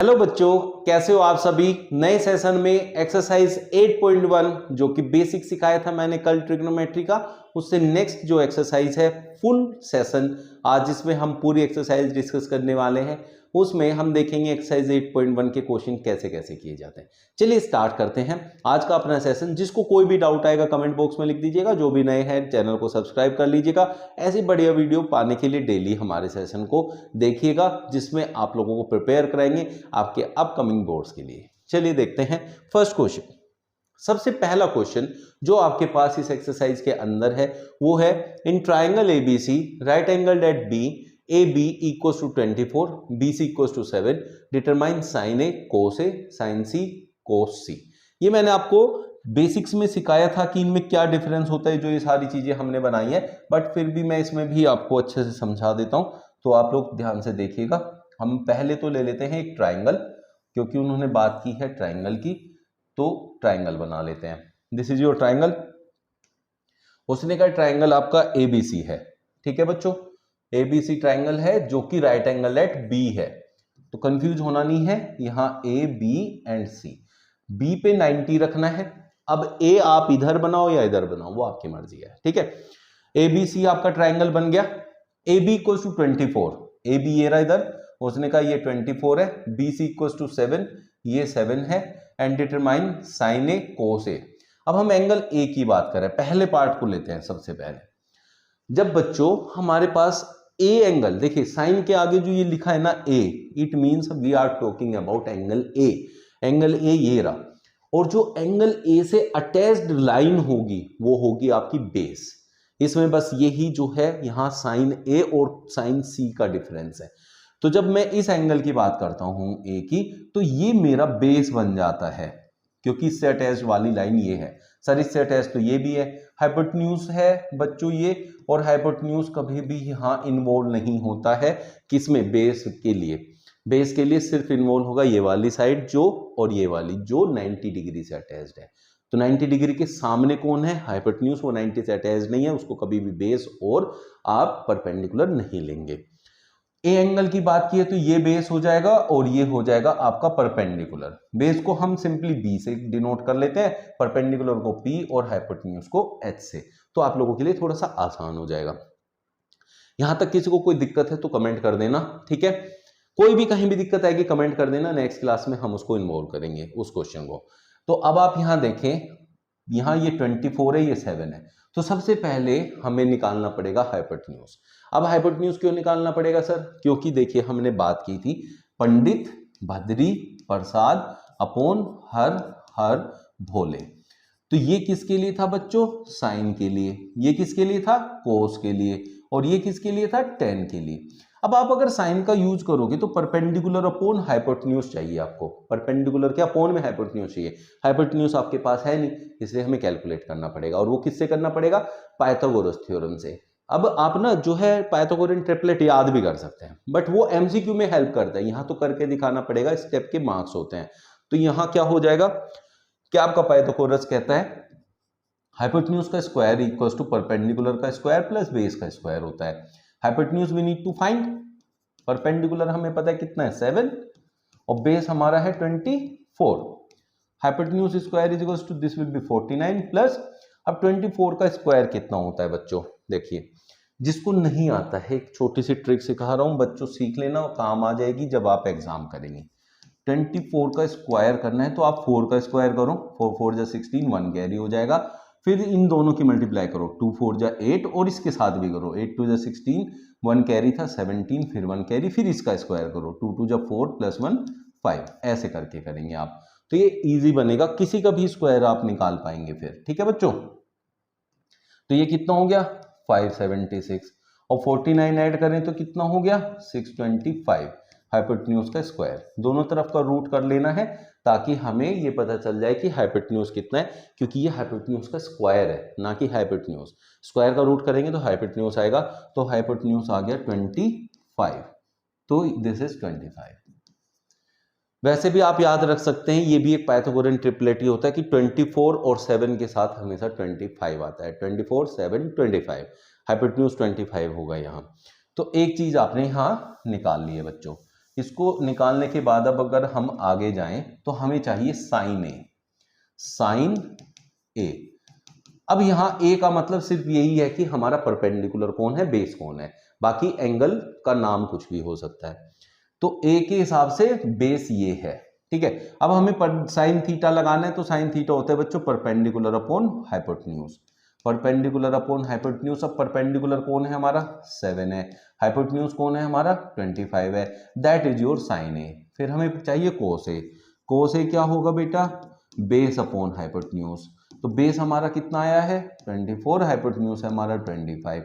Hello बच्चों, कैसे हो आप सभी। नए सेशन में एक्सरसाइज 8.1 जो कि बेसिक सिखाया था मैंने कल ट्रिग्नोमेट्री का, उससे नेक्स्ट जो एक्सरसाइज है फुल सेशन आज जिसमें हम पूरी एक्सरसाइज डिस्कस करने वाले हैं, उसमें हम देखेंगे एक्सरसाइज 8.1 के क्वेश्चन कैसे कैसे किए जाते हैं। चलिए स्टार्ट करते हैं आज का अपना सेशन। जिसको कोई भी डाउट आएगा कमेंट बॉक्स में लिख दीजिएगा, जो भी नए हैं चैनल को सब्सक्राइब कर लीजिएगा। ऐसी बढ़िया वीडियो पाने के लिए डेली हमारे सेशन को देखिएगा, जिसमें आप लोगों को प्रिपेयर कराएंगे आपके अपकमिंग बोर्ड्स के लिए। चलिए देखते हैं फर्स्ट क्वेश्चन। सबसे पहला क्वेश्चन जो आपके पास इस एक्सरसाइज के अंदर है वो है, in triangle ABC right angled at B A B equals to 24 B C equals to 7 determine sine A cos A sine C cos C. ये मैंने आपको बेसिक्स में सिखाया था कि इनमें क्या डिफरेंस होता है, जो ये सारी चीजें हमने बनाई है, बट फिर भी मैं इसमें भी आपको अच्छे से समझा देता हूं, तो आप लोग ध्यान से देखिएगा। हम पहले तो ले लेते हैं एक ट्राइंगल, क्योंकि उन्होंने बात की है ट्राइंगल की, तो ट्राइंगल बना लेते हैं। This is your triangle. उसने कहा ट्राइंगल आपका एबीसी है, ठीक है बच्चों, एबीसी ट्राइंगल है जो कि राइट एंगल एट बी है, तो कंफ्यूज होना नहीं है। यहां A B and C, B पे 90 रखना है। अब ए आप इधर बनाओ या इधर बनाओ वो आपकी मर्जी है, ठीक है। एबीसी आपका ट्राइंगल बन गया। A B equals to 24, A B ये रहा इधर, उसने कहा ये 24 है, बी सी इक्वल्स टू 7, ये 7 है, and determine sine A cos ए। अब हम एंगल ए की बात करें, पहले पार्ट को लेते हैं सबसे पहले। जब बच्चों हमारे पास ए एंगल, देखिए साइन के आगे जो ये लिखा है ना A, it means we are talking about angle A. Angle A ये रहा, और जो एंगल ए से अटैच्ड लाइन होगी वो होगी आपकी बेस। इसमें बस यही जो है यहां साइन ए और साइन सी का डिफरेंस है। तो जब मैं इस एंगल की बात करता हूं ए की, तो ये मेरा बेस बन जाता है, क्योंकि इससे अटैच वाली लाइन ये है। सर इससे अटैच तो ये भी है, हाइपोटेन्यूज है बच्चों ये, और हाइपोटेन्यूज कभी भी यहां इन्वॉल्व नहीं होता है किसमें, बेस के लिए। बेस के लिए सिर्फ इन्वॉल्व होगा ये वाली साइड जो, और ये वाली जो 90 डिग्री से अटैच्ड है। तो 90 डिग्री के सामने कौन है, हाइपोटेन्यूज, वो 90 से अटैच्ड नहीं है, उसको कभी भी बेस और आप परपेंडिकुलर नहीं लेंगे। ए एंगल की बात की है तो ये बेस हो जाएगा और ये हो जाएगा आपका परपेंडिकुलर। बेस को हम सिंपली बी से डिनोट कर लेते हैं, परपेंडिकुलर को पी और हाइपोटेन्यूज को एच से, तो आप लोगों के लिए थोड़ा सा आसान हो जाएगा। यहां तक किसी को कोई दिक्कत है तो कमेंट कर देना, ठीक है। कोई भी कहीं भी दिक्कत आएगी कमेंट कर देना, नेक्स्ट क्लास में हम उसको इन्वॉल्व करेंगे उस क्वेश्चन को। तो अब आप यहां देखें, यहां ये 24 है, ये 7 है, तो सबसे पहले हमें निकालना पड़ेगा हाइपोटेन्यूज। अब हाइपोटेन्यूज क्यों निकालना पड़ेगा सर, क्योंकि देखिए हमने बात की थी पंडित भद्री प्रसाद अपॉन हर हर भोले, तो ये किसके लिए था बच्चों, साइन के लिए, ये किसके लिए था, कोस के लिए, और ये किसके लिए था, टेन के लिए। अब आप अगर साइन का यूज करोगे तो परपेंडिकुलर अपॉन हाइपोटेन्यूज चाहिए आपको, परपेंडिकुलर क्या अपॉन में हाइपोटेन्यूज चाहिए। हाइपोटेन्यूज आपके पास है नहीं, इसलिए हमें कैलकुलेट करना पड़ेगा, और वो किससे करना पड़ेगा, पाइथागोरस थ्योरम से। अब आप ना जो है पाइथागोरन ट्रिपलेट याद भी कर सकते हैं, बट वो एमसीक्यू में हेल्प करता है, यहां तो करके दिखाना पड़ेगा, स्टेप के मार्क्स होते हैं। तो यहां क्या हो जाएगा, क्या आपका पाइथागोरस कहता है हाइपोटेन्यूज का स्क्वायर इक्वल्स टू परपेंडिकुलर का स्क्वायर प्लस बेस का स्क्वायर होता है। Hypotenuse we need to find, perpendicular हमें पता है कितना है 7, और बेस हमारा है 24। Hypotenuse square is equals to this will be 49 plus, अब 24 का स्क्वायर कितना होता है बच्चों, देखिए जिसको नहीं आता है एक छोटी सी ट्रिक सिखा रहा हूं बच्चों, सीख लेना, काम आ जाएगी जब आप एग्जाम करेंगे। 24 का स्क्वायर करना है तो आप 4 का स्क्वायर करो, 4 4 जा 16, 1 कैरी हो जाएगा, फिर इन दोनों की मल्टीप्लाई करो, 2 4 जा 8, और इसके साथ भी करो, 8 2 जा 16, 1 कैरी था 17, फिर 1 कैरी, फिर इसका स्क्वायर करो, 2 2 जा 4 प्लस 1 5, ऐसे करके करेंगे आप, तो ये इजी बनेगा, किसी का भी स्क्वायर आप निकाल पाएंगे फिर, ठीक है बच्चों। तो ये कितना हो गया 576, और 49 ऐड करें तो कितना हो गया 625, हाइपोटेन्यूज का स्क्वायर, दोनों तरफ का रूट कर लेना है ताकि हमें ये पता चल जाए कि हाइपोटेन्यूज कितना है, क्योंकि ये हाइपोटेन्यूज का स्क्वायर है ना कि हाइपोटेन्यूज। स्क्वायर का रूट करेंगे तो हाइपोटेन्यूज आएगा, तो हाइपोटेन्यूज आ गया 25, तो दिस इज 25। वैसे भी आप याद रख सकते हैं, ये भी एक पाइथागोरन ट्रिपलेट ही होता है कि 24 और 7 के साथ हमेशा 25 आता है, 24 7 25, हाइपोटेन्यूज 25 होगा यहाँ। तो एक चीज आपने यहाँ निकाल ली है बच्चों, इसको निकालने के बाद अब अगर हम आगे जाएं तो हमें चाहिए साइन ए, साइन ए। अब यहां ए का मतलब सिर्फ यही है कि हमारा परपेंडिकुलर कौन है, बेस कौन है, बाकी एंगल का नाम कुछ भी हो सकता है। तो ए के हिसाब से बेस ये है, ठीक है। अब हमें साइन थीटा लगाना है, तो साइन थीटा होता है बच्चों perpendicular upon hypotenuse, perpendicular upon hypotenuse. अब परपेंडिकुलर कौन है हमारा 7 है, हाइपोटेन्यूज कौन है हमारा 25 है, दैट इज योर साइन ए। फिर हमें चाहिए कोस ए, कोस ए क्या होगा बेटा, बेस अपॉन हाइपोटेन्यूज। तो बेस हमारा कितना आया है 24, हाइपोटेन्यूज है हमारा 25।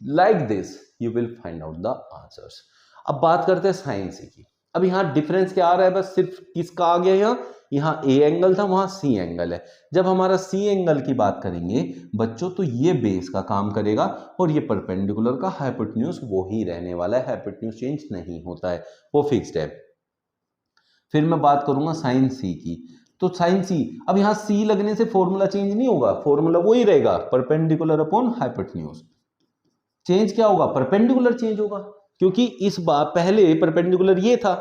Like this you will find out the answers. अब बात करते हैं साइन सी की। अब यहाँ डिफरेंस क्या आ रहा है, बस सिर्फ किसका आ गया, यहाँ ए एंगल था, वहां सी एंगल है। जब हमारा सी एंगल की बात करेंगे बच्चों तो ये बेस का काम करेगा और ये परपेंडिकुलर का हाइपोटेन्यूज वो ही रहने वाला है, हाइपोटेन्यूज चेंज नहीं होता है, वो फिक्स्ड है। फिर मैं बात करूंगा साइन सी की। तो साइन सी, अब यहाँ सी लगने से फॉर्मूला चेंज नहीं होगा, फॉर्मूला वही रहेगा परपेंडिकुलर अपॉन हाइपोटेन्यूज। चेंज क्या होगा, परपेंडिकुलर चेंज होगा, क्योंकि इस बार पहले परपेंडिकुलर ये था,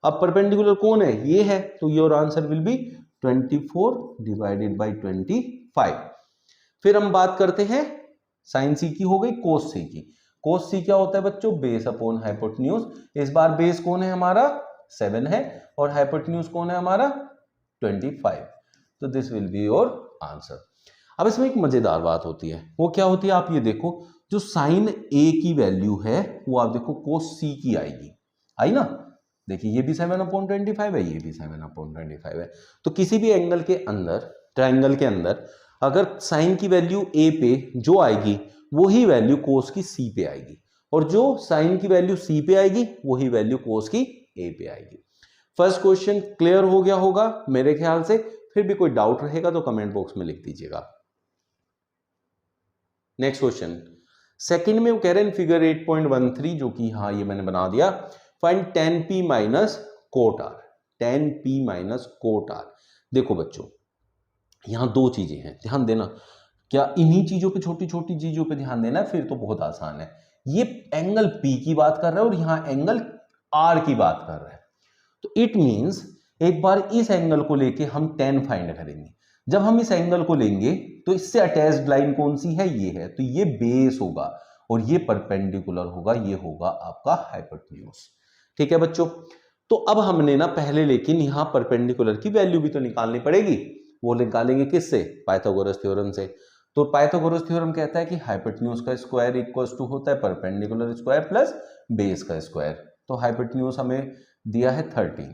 अब परपेंडिकुलर कौन है, ये है। तो your answer will be 24 divided by 25। फिर हम बात करते हैं साइन सी की, हो गई कोस सी की। कोस सी क्या होता है बच्चों, बेस अपॉन हाइपोटेन्यूज। इस बार बेस कौन है हमारा 7 है और हाइपोटेन्यूज कौन है हमारा 25। तो this will be your answer. अब इसमें एक मजेदार बात होती है, वो क्या होती है, आप ये देखो, जो साइन ए की वैल्यू है वो आप देखो कोस सी की आएगी, आई ना। देखिए ये भी 7/25 है, ये भी 7/25 है। तो किसी भी एंगल के अंदर, ट्राइंगल के अंदर, अगर साइन की वैल्यू ए पे जो आएगी वही वैल्यू कोस की सी पे आएगी, और जो साइन की वैल्यू सी पे आएगी वही वैल्यू कोस की ए पे आएगी। फर्स्ट क्वेश्चन क्लियर हो गया होगा मेरे ख्याल से। फिर भी कोई डाउट रहेगा तो कमेंट बॉक्स में लिख दीजिएगा। नेक्स्ट क्वेश्चन सेकंड में वो कह रहे हैं फिगर 8.13, जो कि हाँ ये मैंने बना दिया, find tan p minus cot R, tan p minus cot R. देखो बच्चों यहां दो चीजें हैं, ध्यान देना, क्या इन्हीं चीजों पे, छोटी छोटी चीजों पे ध्यान देना है, फिर तो बहुत आसान है। ये एंगल p की बात कर रहा है और यहां एंगल r की बात कर रहा है। तो इट मींस एक बार इस एंगल को लेके हम tan फाइंड करेंगे। जब हम इस एंगल को लेंगे तो इससे अटैच्ड लाइन कौन सी है, ये है, तो ये बेस होगा और ये परपेंडिकुलर होगा, ये होगा आपका हाइपोटेन्यूज। ठीक है बच्चों, तो अब हमने ना पहले, लेकिन यहां परपेंडिकुलर की वैल्यू भी तो निकालनी पड़ेगी, वो निकालेंगे किससे, पाइथागोरस थ्योरम से। तो पाइथागोरस थ्योरम कहता है कि हाइपोटेन्यूज का स्क्वायर इक्वल्स टू होता है परपेंडिकुलर स्क्वायर प्लस बेस का स्क्वायर। तो हाइपोटेन्यूज हमें दिया है 13,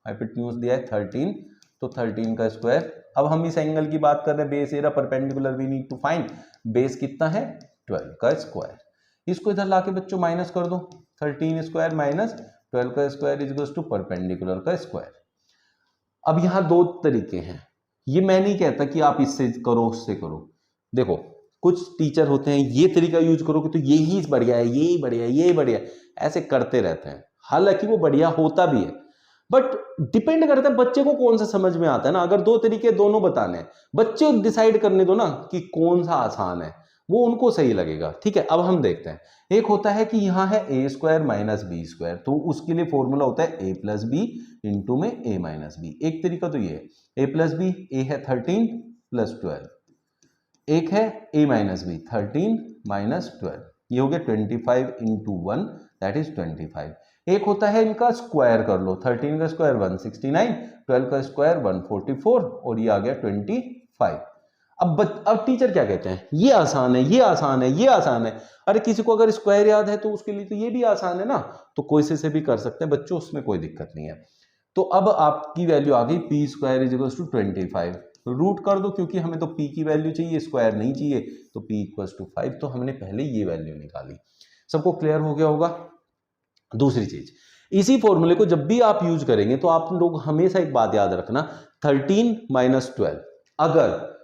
हाइपोटेन्यूज दिया है 13, तो 13 का स्क्वायर। अब हम इस एंगल की बात कर रहे हैं, बेस एरा perpendicular, we need to find base कितना है 12 का स्क्वायर। इसको इधर लाके बच्चों माइनस कर दो, 13 स्क्वायर माइनस 12 का square is equals to perpendicular का स्क्वायर। अब यहां दो तरीके हैं, ये मैं नहीं कहता कि आप इससे करो उससे करो। देखो कुछ टीचर होते हैं ये तरीका यूज करोगे तो यही बढ़िया है, यही बढ़िया है, यही बढ़िया है, ऐसे करते रहते हैं, हालांकि वो बढ़िया होता भी है, बट डिपेंड करता है बच्चे को कौन सा समझ में आता है ना। अगर दो तरीके दोनों बताने हैं, बच्चे डिसाइड करने दो ना कि कौन सा आसान है, वो उनको सही लगेगा। ठीक है, अब हम देखते हैं, एक होता है कि यहाँ है ए स्क्वायर माइनस बी स्क्वायर, तो उसके लिए फॉर्मूला होता है ए प्लस बी इंटू में ए माइनस बी। एक तरीका तो ये है ए प्लस बी, ए है 13 प्लस 12, एक है ए माइनस बी 13 माइनस 12, ये हो गया 25 इंटू 1 दैट इज 25। एक होता है इनका स्क्वायर कर लो, 13 का स्क्वायर 169, 12 का स्क्वायर 144 और ये आ गया 25। अब टीचर क्या कहते हैं, ये आसान है, ये आसान है, ये आसान है। अरे किसी को अगर स्क्वायर याद है तो उसके लिए तो ये भी आसान है ना, तो कोई से भी कर सकते हैं बच्चों, उसमें कोई दिक्कत नहीं है। तो अब आपकी वैल्यू आ गई P square is equal to 25, root कर दो क्योंकि हमें तो p की वैल्यू चाहिए, स्क्वायर नहीं चाहिए, तो p इक्वल टू 5, तो हमने पहले ये वैल्यू निकाली। सबको क्लियर हो गया होगा। दूसरी चीज, इसी फॉर्मूले को जब भी आप यूज करेंगे तो आप लोग हमेशा एक बात याद रखना, 13 माइनस 12 अगर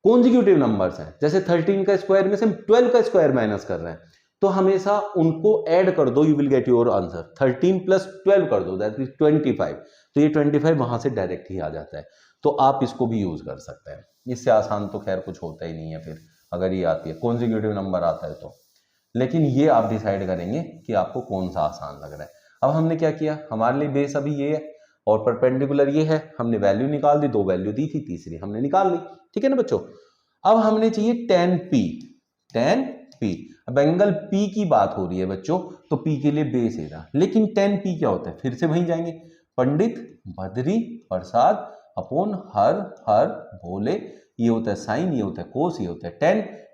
कॉन्जिक्यूटिव नंबर्स हैं, जैसे 13 का स्क्वायर में से हम 12 का स्क्वायर माइनस कर रहे हैं, तो हमेशा उनको ऐड कर दो, you will get your answer. 13 plus 12 कर दो दैट इज 25, तो ये 25 वहां से डायरेक्ट ही आ जाता है, तो आप इसको भी यूज कर सकते हैं। इससे आसान तो खैर कुछ होता ही नहीं है, फिर अगर ये आती है कॉन्जिक्यूटिव नंबर आता है तो, लेकिन ये आप डिसाइड करेंगे कि आपको कौन सा आसान लग रहा है। अब हमने क्या किया, हमारे लिए बेस अभी ये है और परपेंडिकुलर ये है, हमने वैल्यू निकाल दी, 2 वैल्यू दी थी, तीसरी हमने निकाल ली, ठीक है ना बच्चों। अब हमने चाहिए tan p। अब एंगल P की बात हो रही है बच्चों, तो P के लिए बेस है ना, लेकिन tan p क्या होता है, फिर से वहीं जाएंगे, पंडित भद्री प्रसाद अपॉन हर हर भोले, ये होता है साइन, ये होता है कोस, ये होता है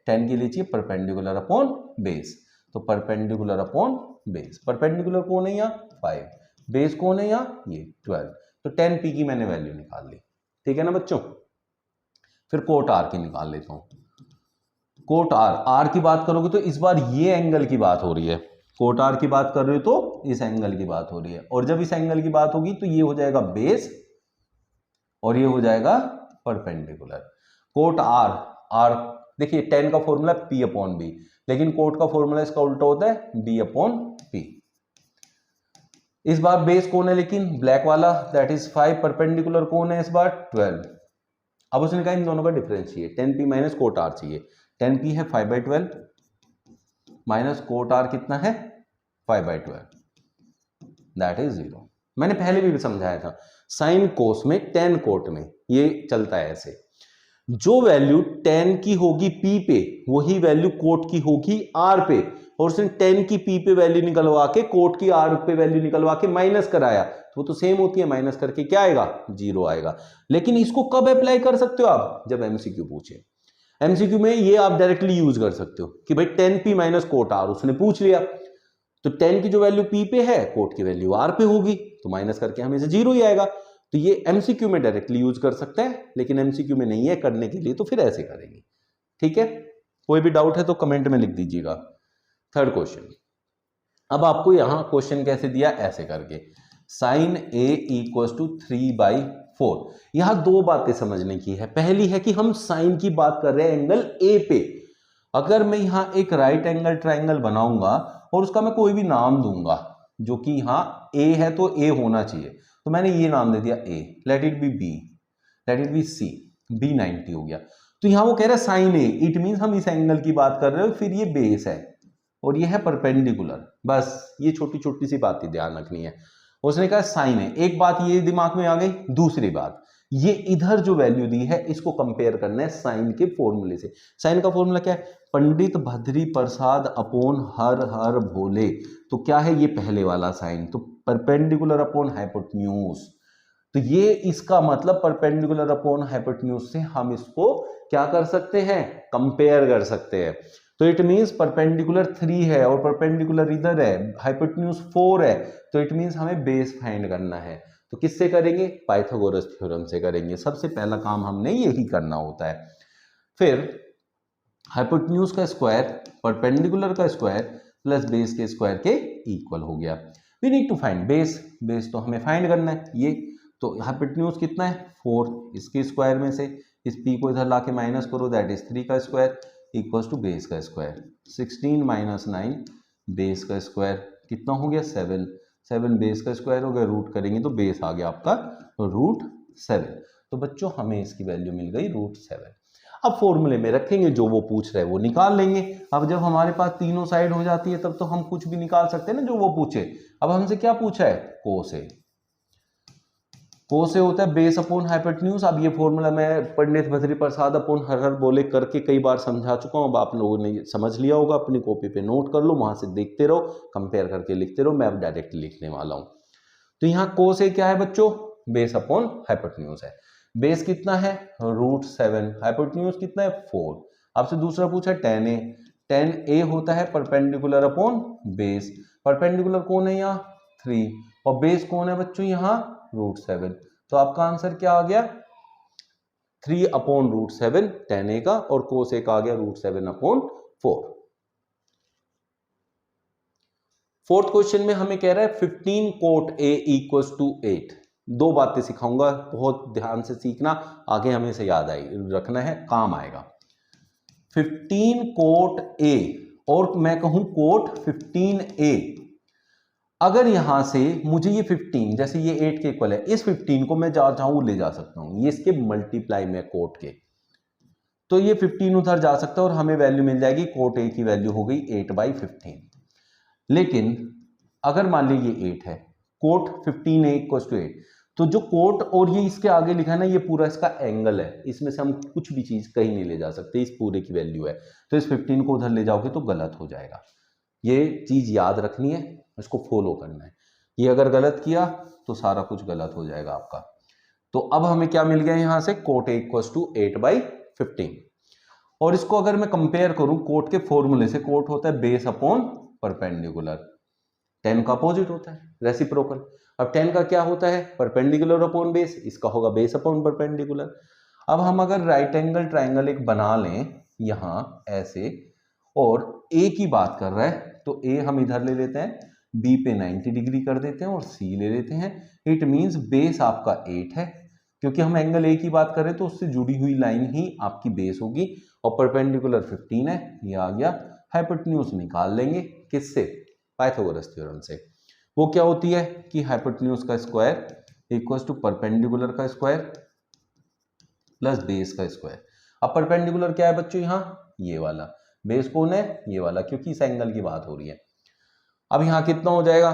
tan के लिए चाहिए परपेंडिकुलर अपॉन बेस, तो परपेंडिकुलर अपॉन बेस, परपेंडिकुलर कौन है यहाँ 5, बेस कौन है यहाँ ये 12, तो tan p की मैंने वैल्यू निकाल ली, ठीक है ना बच्चों। फिर कोट r की निकाल लेता हूं, कोट r की बात करोगे तो इस बार ये एंगल की बात हो रही है, कोट r की बात कर रहे हो तो इस एंगल की बात हो रही है, और जब इस एंगल की बात होगी तो ये हो जाएगा बेस और ये हो जाएगा परपेंडिकुलर। कोट r देखिए tan का फॉर्मूला p अपॉन बी, लेकिन कोट का फॉर्मूला इसका उल्टा होता है b अपॉन p। इस बार बेस कौन है लेकिन ब्लैक वाला, दैट इज 5, परपेंडिकुलर कौन है इस बार 12। अब उसने कहा इन दोनों का डिफरेंस चाहिए, tan p minus coat r चाहिए, tan p है 5/12 माइनस कोट r कितना है 5/12, दैट इज 0। मैंने पहले भी समझाया था, साइन कोस में tan कोट में ये चलता है ऐसे, जो वैल्यू tan की होगी p पे वही वैल्यू कोट की होगी r पे, और उसने tan की p पे वैल्यू निकलवा के कोट की r पे वैल्यू निकलवा के माइनस कराया, तो वो तो सेम होती है, माइनस करके क्या आएगा 0 आएगा। लेकिन इसको कब अप्लाई कर सकते हो आप, जब एमसीक्यू पूछे, एमसीक्यू में ये आप डायरेक्टली यूज कर सकते हो कि भाई tan p minus coat r उसने पूछ लिया, तो tan की जो वैल्यू p पे है कोट की वैल्यू r पे होगी, तो माइनस करके हमें से 0 ही आएगा। तो ये एमसीक्यू में डायरेक्टली यूज कर सकते हैं, लेकिन एमसीक्यू में नहीं है करने के लिए, तो फिर ऐसे करेंगे, ठीक है। कोई भी डाउट है तो कमेंट में लिख दीजिएगा। थर्ड क्वेश्चन, अब आपको यहां क्वेश्चन कैसे दिया, ऐसे करके साइन a इक्वल टू 3/4। यहां दो बातें समझने की है, पहली है कि हम साइन की बात कर रहे हैं एंगल a पे, अगर मैं यहां एक राइट एंगल ट्राइंगल बनाऊंगा और उसका मैं कोई भी नाम दूंगा, जो कि यहां a है तो a होना चाहिए, तो मैंने ये नाम दे दिया a, let it be b, let it be c, b 90 हो गया। तो यहां वो कह रहा है साइन a, इट मींस हम इस एंगल की बात कर रहे हो, फिर ये बेस है और ये है परपेंडिकुलर, बस ये छोटी छोटी सी बातें ध्यान रखनी है। उसने कहा साइन है, एक बात ये दिमाग में आ गई, दूसरी बात ये इधर जो वैल्यू दी है इसको कंपेयर करना है साइन के फॉर्मूले से। साइन का फॉर्मूला क्या है, पंडित भद्री प्रसाद अपॉन हर हर भोले, तो क्या है ये पहले वाला साइन, तो परपेंडिकुलर अपॉन हाइपोटेन्यूज, तो ये इसका मतलब परपेंडिकुलर अपॉन हाइपोटेन्यूज से हम इसको क्या कर सकते हैं, कंपेयर कर सकते हैं। तो इट मींस परपेंडिकुलर 3 है और परपेंडिकुलर इधर है, हाइपोटेन्यूज 4 है, तो इट मींस हमें बेस फाइंड करना है। तो किससे करेंगे, पाइथागोरस थ्योरम से करेंगे, सबसे पहला काम हमने यही करना होता है। फिर हाइपोटेन्यूज का स्क्वायर परपेंडिकुलर का स्क्वायर प्लस बेस के स्क्वायर के इक्वल हो गया। We need to find base, base तो हमें फाइंड करना है ये, तो हाइपोटेन्यूज कितना है 4, इसके स्क्वायर में से इस p को इधर लाके माइनस करो, दैट इज 3 का स्क्वायर इक्वल्स टू बेस का स्क्वायर, 16 माइनस 9 बेस का स्क्वायर कितना हो गया 7, 7 बेस का स्क्वायर हो गया, रूट करेंगे तो बेस आ गया आपका √7। तो बच्चों हमें इसकी वैल्यू मिल गई √7। अब फॉर्मूले में रखेंगे, जो वो पूछ रहे हैं वो निकाल लेंगे। अब जब हमारे पास तीनों साइड हो जाती है तब तो हम कुछ भी निकाल सकते हैं ना जो वो पूछे। अब हमसे क्या पूछा है, कोस ए, कोस ए होता है बेस अपॉन हाइपोटेन्यूज। अब ये फॉर्मूला मैं पंडित भद्री प्रसाद अपॉन हर हर बोले करके कई बार समझा चुका हूँ, अब आप लोगों ने समझ लिया होगा, अपनी कॉपी पे नोट कर लो, वहां से देखते रहो, कंपेयर करके लिखते रहो, मैं अब डायरेक्ट लिखने वाला हूँ। तो यहाँ कोस ए क्या है बच्चों, बेस अपॉन हाइपोटेन्यूज है, बेस कितना है √7, हाइपोटेन्यूज कितना है 4। आपसे दूसरा पूछा tan ए, tan ए होता है परपेंडिकुलर अपॉन बेस, परपेंडिकुलर कौन है यहाँ 3 और बेस कौन है बच्चों यहाँ √7, तो आपका आंसर क्या आ गया 3 अपॉन √7 tan ए का, और कोस ए का आ गया √7 अपॉन 4। फोर्थ क्वेश्चन में हमें कह रहा है 15 कोट ए इक्वल्स टू 8। दो बातें सिखाऊंगा, बहुत ध्यान से सीखना, आगे हमें से याद आई रखना है, काम आएगा। 15 कोट ए और मैं कहूं कोट 15a, अगर यहां से मुझे ये 15 जैसे ये 8 के इक्वल है, इस 15 को मैं जहां चाहूं ले जा सकता हूं, ये इसके मल्टीप्लाई में कोट के, तो ये 15 उधर जा सकता है और हमें वैल्यू मिल जाएगी, कोट ए की वैल्यू हो गई 8/15। लेकिन अगर मान लीजिए ये 8 है, कोट 15a इक्वल टू 8, तो जो कोट और ये इसके आगे लिखा है ना, ये पूरा इसका एंगल है, इसमें से हम कुछ भी चीज कहीं नहीं ले जा सकते, इस पूरे की वैल्यू है। तो इस 15 को उधर ले जाओगे तो गलत हो जाएगा। ये चीज याद रखनी है, इसको फॉलो करना है। ये अगर गलत किया तो सारा कुछ गलत हो जाएगा आपका। तो अब हमें क्या मिल गया यहां से, कोट ए इक्वल टू 8/15। और इसको अगर मैं कंपेयर करूं कोट के फॉर्मूले से, कोट होता है बेस अपॉन परपेंडिकुलर, tan का अपोजिट होता है रेसिप्रोकल। अब tan का क्या होता है, परपेंडिकुलर अपॉन बेस, इसका होगा बेस अपॉन परपेंडिकुलर। अब हम अगर राइट एंगल ट्राइंगल एक बना लें यहां ऐसे, और a की बात कर रहा है तो a हम इधर ले लेते हैं, b पे 90 डिग्री कर देते हैं और c ले लेते हैं। इट मींस बेस आपका 8 है, क्योंकि हम एंगल a की बात करें तो उससे जुड़ी हुई लाइन ही आपकी बेस होगी, और परपेंडिकुलर 15 है, ये आ गया। हाइपोटेन्यूज निकाल लेंगे किससे, पाइथागोरस थ्योरम से। वो क्या होती है कि हाइपोटेन्यूज का स्क्वायर इक्वल टू परपेंडिकुलर का स्क्वायर प्लस बेस का स्क्वायर। अब परपेंडिकुलर क्या है बच्चों, यहाँ ये वाला, बेस कौन है, ये वाला, क्योंकि इस एंगल की बात हो रही है। अब यहाँ कितना हो जाएगा,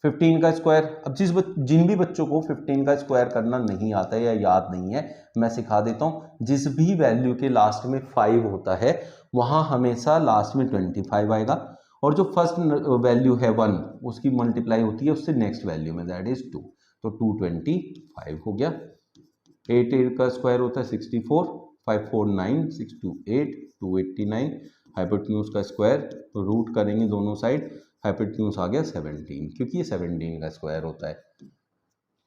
15 का स्क्वायर। अब जिन भी बच्चों को 15 का स्क्वायर करना नहीं आता है या याद नहीं है, मैं सिखा देता हूं। जिस भी वैल्यू के लास्ट में 5 होता है वहां हमेशा लास्ट में 25 आएगा, और जो फर्स्ट वैल्यू है 1 उसकी मल्टीप्लाई होती है उससे नेक्स्ट वैल्यू में, दैट इज 2, तो 225 हो गया। 8 का स्क्वायर होता है 64, 5 4 9, 6 2 8, 289। हाइपोटेन्यूज का स्क्वायर रूट करेंगे दोनों साइड, हाइपोटेन्यूज आ गया 17, क्योंकि ये 17 का स्क्वायर होता है।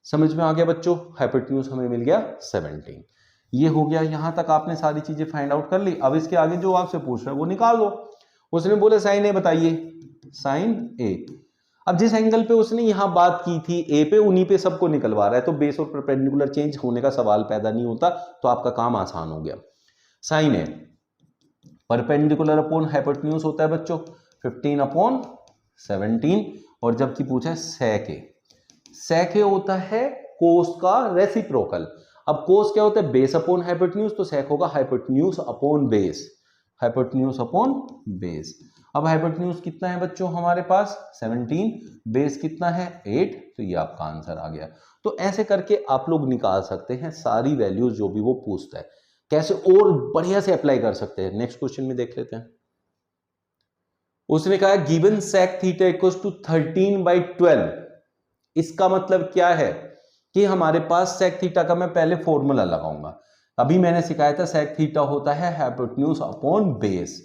समझ में आ गया बच्चों, हाइपोटेन्यूज हमें मिल गया 17। ये हो गया, यहां तक आपने सारी चीजें फाइंड आउट कर ली। अब इसके आगे जो आपसे पूछ रहा है वो निकाल लो। उसने बोले साइन ए बताइए, साइन ए। अब जिस एंगल पे उसने यहां बात की थी ए पे, उन्हीं पे सबको निकलवा रहा है, तो बेस और परपेंडिकुलर चेंज होने का सवाल पैदा नहीं होता, तो आपका काम आसान हो गया। साइन ए परपेंडिकुलर अपॉन हाइपोटेन्यूज होता है बच्चों 15 अपॉन 17, और जबकि पूछा है सेक ए, सेक ए होता है कोस का रेसिप्रोकल। अब कोस क्या होता है, बेस अपॉन हाइपोटेन्यूज, तो सेक होगा hypotenuse upon base, hypotenuse upon base. अब हाइपोटेन्यूज कितना है बच्चों हमारे पास 17, बेस कितना है 8, तो ये आपका आंसर आ गया। तो ऐसे करके आप लोग निकाल सकते हैं सारी वैल्यूज जो भी वो पूछता है, कैसे और बढ़िया से अप्लाई कर सकते हैं। नेक्स्ट क्वेश्चन में देख लेते हैं। उसने कहा given sec theta equals to 13/12। इसका मतलब क्या है कि हमारे पास सेक थीटा का मैं पहले फॉर्मूला लगाऊंगा। अभी मैंने सिखाया था सेक थीटा होता है हाइपोटेन्यूज अपॉन बेस,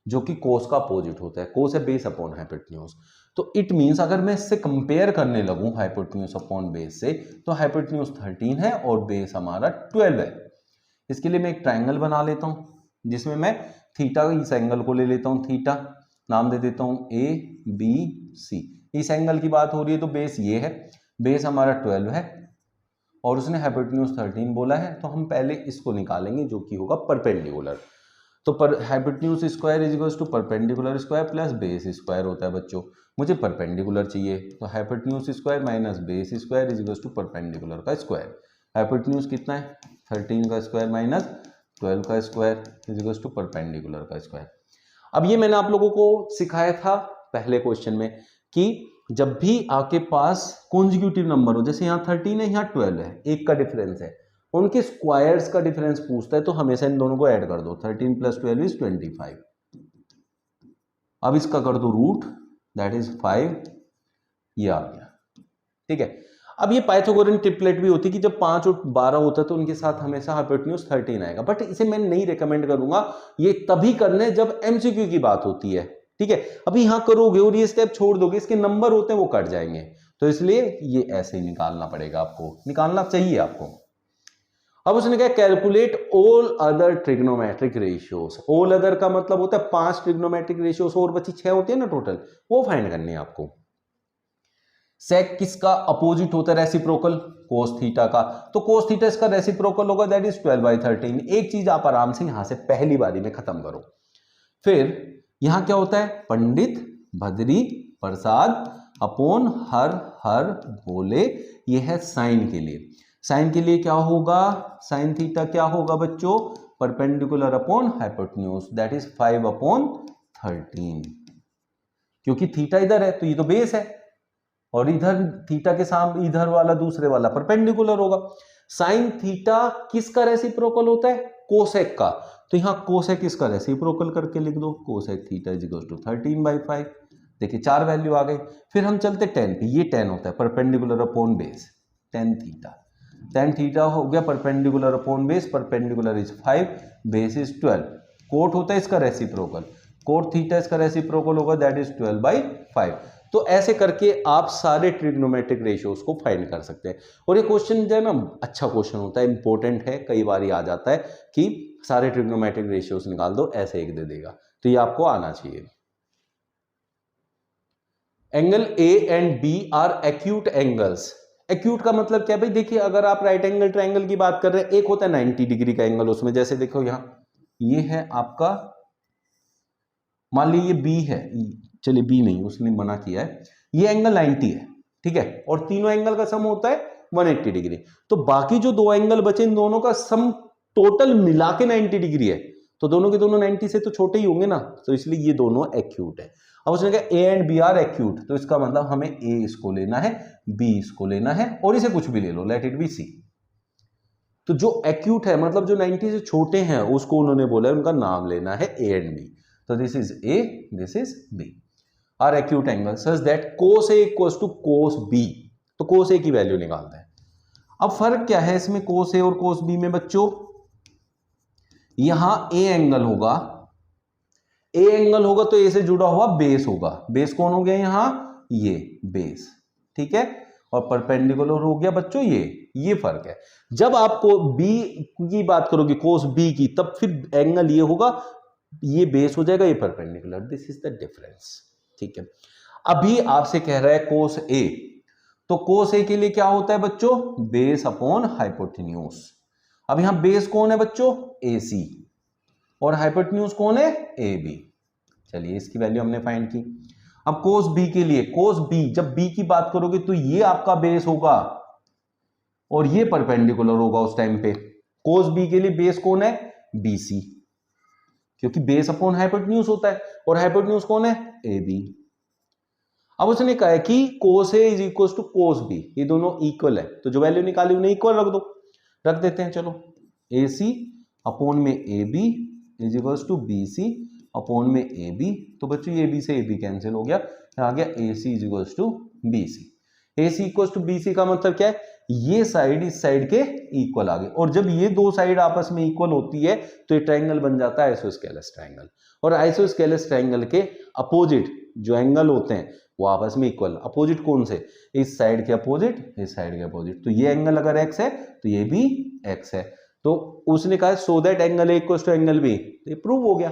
जो कि कोस का अपोजिट होता है, कोस है बेस अपॉन हाइपोटेन्यूज। तो इट मींस अगर मैं इससे कंपेयर करने लगूं हाइपोटेन्यूज अपॉन बेस से, तो हाइपोटेन्यूज 13 है और बेस हमारा 12 है। इसके लिए मैं एक ट्राइंगल बना लेता हूं जिसमें मैं थीटा, इस एंगल को ले लेता हूं थीटा, नाम दे देता हूं ए बी सी। इस एंगल की बात हो रही है तो बेस ये है, बेस हमारा 12 है और उसने हाइपोटेन्यूज 13 बोला है, तो हम पहले इसको निकालेंगे जो कि होगा परपेंडिकुलर। तो पर hypotenuse square is equal to perpendicular square plus base square होता है बच्चों। मुझे परपेंडिकुलर चाहिए, तो hypotenuse square minus base square is equal to perpendicular का स्क्वायर। हाइपोटेन्यूज कितना है 13 का स्क्वायर माइनस 12 का square is equal to perpendicular का स्क्वायर। अब ये मैंने आप लोगों को सिखाया था पहले क्वेश्चन में कि जब भी आपके पास कॉन्जिक्यूटिव नंबर हो, जैसे यहाँ 13 है यहाँ 12 है, एक का डिफरेंस है, उनके स्क्वायर्स का डिफरेंस पूछता है तो हमेशा इन दोनों को ऐड कर दो, 13 + 12 = 25। अब इसका कर दो रूट, दैट इज 5, ये आ गया। ठीक है, अब ये पाइथागोरन ट्रिपलेट भी होती है कि जब 5 और 12 होता है तो उनके साथ हमेशा हाइपोटेन्यूज 13 आएगा, बट इसे मैं नहीं रिकमेंड करूंगा, ये तभी करने जब एमसीक्यू की बात होती है। ठीक है, अभी यहां करोगे और ये स्टेप छोड़ दोगे, इसके नंबर होते हैं वो कट जाएंगे, तो इसलिए ये ऐसे ही निकालना पड़ेगा, आपको निकालना चाहिए आपको। अब उसने कहा calculate all other trigonometric ratios. All other का मतलब होता है 5 ट्रिग्नोमेट्रिक रेशियोज और बची 6 होती है ना टोटल, वो फाइंड करनी है आपको। सेक किसका अपोजिट होता है, रेसिप्रोकल कोस थीटा का, तो कोस थीटा इसका रेसिप्रोकल होगा, दैट इज 12/13। एक चीज आप आराम से यहां से पहली बारी में खत्म करो। फिर यहां क्या होता है, पंडित भद्री प्रसाद अपॉन हर हर भोले, ये है साइन के लिए। साइन के लिए क्या होगा, साइन थीटा क्या होगा बच्चों, perpendicular upon hypotenuse, that is 5/13। क्योंकि थीटा इधर है तो ये तो बेस है, और इधर थीटा के सामने इधर वाला दूसरे वाला परपेंडिकुलर होगा। साइन थीटा किसका रेसिप्रोकल होता है? कोसेक का। तो यहां कोसेक इसका रेसिप्रोकल करके लिख दो, cosec theta is equal to 13/5। देखिए 4 वैल्यू आ गई। फिर हम चलते टेन पे, ये टेन होता है perpendicular upon base, tan theta हो गया perpendicular upon base, perpendicular is 5, base is 12। Cot होता है इसका रेसिप्रोकल, कोट थीटा इसका रेसिप्रोकल होगा, दैट इज 12/5। तो ऐसे करके आप सारे ट्रिग्नोमेट्रिक रेशियोज को फाइंड कर सकते हैं। और ये क्वेश्चन जो है ना अच्छा क्वेश्चन होता है, इंपॉर्टेंट है, कई बार आ जाता है कि सारे ट्रिग्नोमेट्रिक रेशियोज निकाल दो, ऐसे एक दे देगा, तो ये आपको आना चाहिए। Angle A and B are acute angles. Acute का मतलब क्या भाई? देखिए अगर आप राइट एंगल ट्रायंगल की बात कर रहे हैं, एक होता है 90 डिग्री का एंगल, उसमें जैसे देखो यहां ये है आपका, मान लीजिए ये बी है, चलिए बी नहीं, उसने मना किया है, ये एंगल 90 है, ठीक है, और तीनों एंगल का सम होता है 180 डिग्री। तो बाकी जो दो एंगल बचे, इन दोनों का सम टोटल मिला के 90 डिग्री है, तो दोनों के दोनों 90 से तो छोटे ही होंगे ना, तो इसलिए ये दोनों एक्यूट है। अब उसने कहा A and B are acute, तो इसका मतलब हमें ए इसको लेना है, बी इसको लेना है, और इसे कुछ भी ले लो, लेट इट बी सी। तो जो एक्यूट है मतलब जो 90 से छोटे हैं, उसको उन्होंने बोला है उनका नाम लेना है ए एंड बी। तो this is A, this is B, are acute angle such that cos A equals to cos B. तो कोस ए की वैल्यू निकालते हैं। अब फर्क क्या है इसमें कोस ए और कोस बी में बच्चों? यहां ए एंगल होगा, ए एंगल होगा तो ए से जुड़ा हुआ बेस होगा, बेस कौन हो गया यहां? ये बेस, ठीक है, और परपेंडिकुलर हो गया बच्चों ये फर्क है। जब आपको बी की बात करोगे, कोस बी की, तब फिर एंगल ये होगा, ये बेस हो जाएगा, ये perpendicular, this is the difference, ठीक है। अभी आपसे कह रहा है कोस ए, तो कोस ए के लिए क्या होता है बच्चों? Base upon hypotenuse. अब यहां बेस कौन है बच्चों? ए सी, और हाइपोटेन्यूज कौन है? A B. चलिए इसकी वैल्यू हमने फाइंड की। अब कोस बी के लिए, कोस बी, जब बी की बात करोगे तो ये आपका बेस होगा और ये परपेंडिकुलर होगा उस टाइम पे। कोस बी के लिए बेस कौन है? बी सी, क्योंकि बेस अपॉन हाइपोटेन्यूज होता है, और हाइपोटेन्यूज कौन है? A B. अब उसने कहा है कि cos A is equal to cos B, ये दोनों इक्वल है, तो जो वैल्यू निकाली उन्हें इक्वल रख दो, रख देते हैं। चलो ए सी अपॉन में A B is equal to B C upon में ए बी, तो बच्चों ये बी से ए बी कैंसिल हो गया, आ गया A C is equal to B C. A C equal to B C का मतलब क्या है? ये साइड इस साइड के इक्वल आ गए, और जब ये दो साइड आपस में इक्वल होती है तो ये ट्रायंगल बन जाता है आइसोस्केलस ट्रायंगल, और आइसोस्केलस ट्रायंगल के अपोजिट जो एंगल होते हैं वो आपस में इक्वल। अपोजिट कौन से? इस साइड के अपोजिट, इस साइड के अपोजिट। तो ये एंगल अगर एक्स है तो ये भी एक्स है, तो उसने कहा so that angle A equal to angle B, ये प्रूव हो गया।